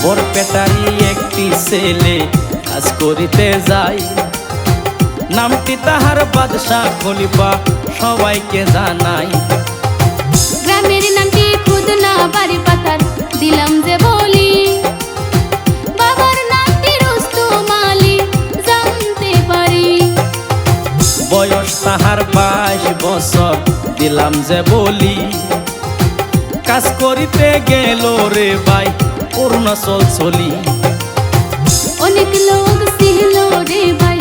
বরপেটারি একটি ছেলে কাজ করিতে যায়, নামটি তাহার বাদশাহ খলিফা সবাইকে জানাই। গ্রামের নামটি খুদনা বাড়ি পাতার দিলাম যে বলি, বাবার নামটি রুস্তম আলী জানতে পারি। বয়স তাহার 22 বছর দিলাম যে বলি, কাজ করিতে গেল রে ভাই অরুণাচল চলি। অনেক লোক ছিল রে ভাই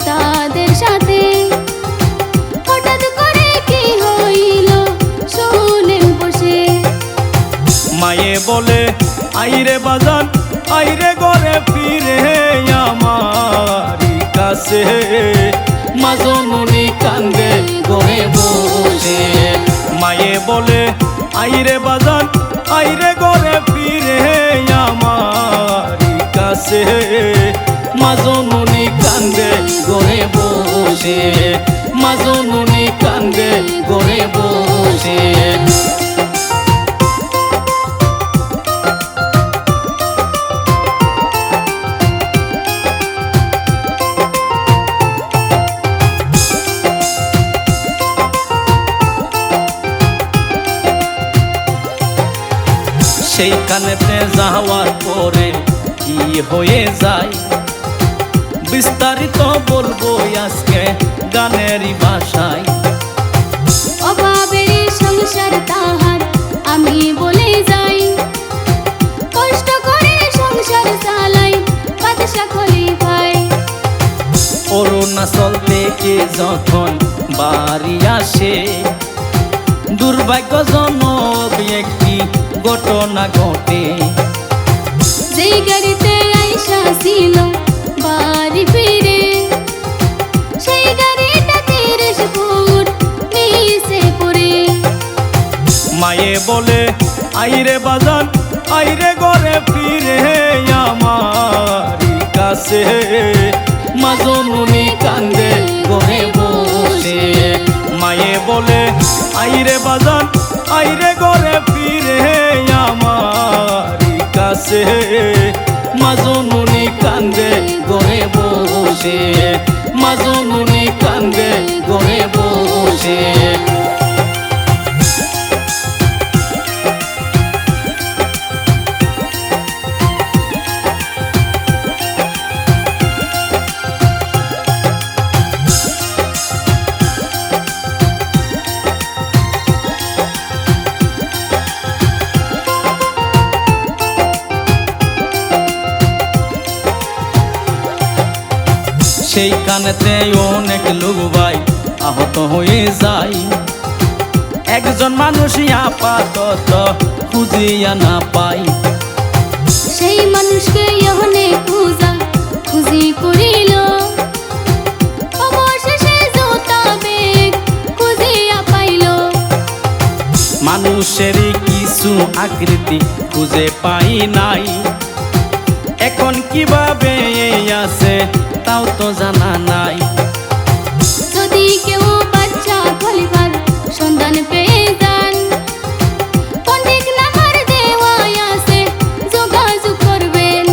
তাদের সাথে, হঠাৎ করে কি হইল শুনেন বসে। মায়ে বলে আইরে বাজান আইরে ঘরে ফিরে আমারি কাছে, মা জননী কান্দে ঘরে বসে। মায়ে বলে আইরে বাজান আইরে ঘরে ফিরে আমারি কাছে, মা জননী কান্দে ঘরে বসে, মা জননী কান্দে ঘরে বসে। সেইখানেতে যাওয়ার পরে কি হয়ে যায় বিস্তারিত বলবো আজকে গানেরই ভাষায়। অভাবের সংসার তাহার আমি বলে যাই, কষ্ট করে সংসার চালাই বাদশা খলিফায়। অরুণাচল থেকে যখন বাড়ি আসে দুর্ভাগ্যজনক একটি ঘটনা ঘটে। যেই গাড়িতে আইসা ছিল বাড়ি ফিরে, সেই গাড়িটা 30 ফুট নিচে পড়ে। মায়ে বলে আইরে বাজান আইরে ঘরে ফিরে আমারি কাছে, মা জননী কান্দে ঘরে বসে। মায়ে বলে আইরে বাজান আইরে ঘরে ফিরে আমারি কাছে, মা জননী কান্দে ঘরে বসে, মা জননী কান্দে ঘরে বসে। সেইখানেতে অনেক লোক ভাই আহত হয়ে যায়, একজন মানুষ আপাতত খুঁজিয়া না পাই। সেই মানুষকে অনেক খুঁজি করিল, অবশেষে জুতা বেগ খুঁজিয়া পাইল। মানুষেরই কিছু আকৃতি খুঁজে পাই নাই, এখন কিভাবে আছে তাও তো জানা নাই। যদি কেউ বাচ্চা খলিফার সন্ধান পেয়ে যান, পণ্ডিত নাম্বার দেওয়া আছে যোগাযোগ করবেন।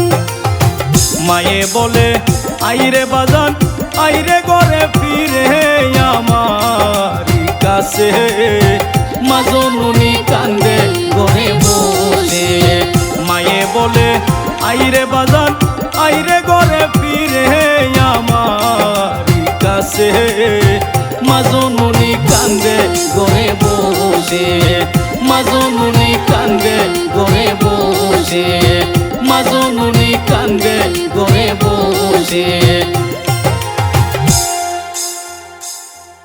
মায়ে বলে আইরে বাজান আইরে ঘরে ফিরে আমারি কাছে, মা জননী কান্দে ঘরে বসে। মায়ে বলে আইরে বাজান আইরে ঘরে ফিরে আমারি কাছে,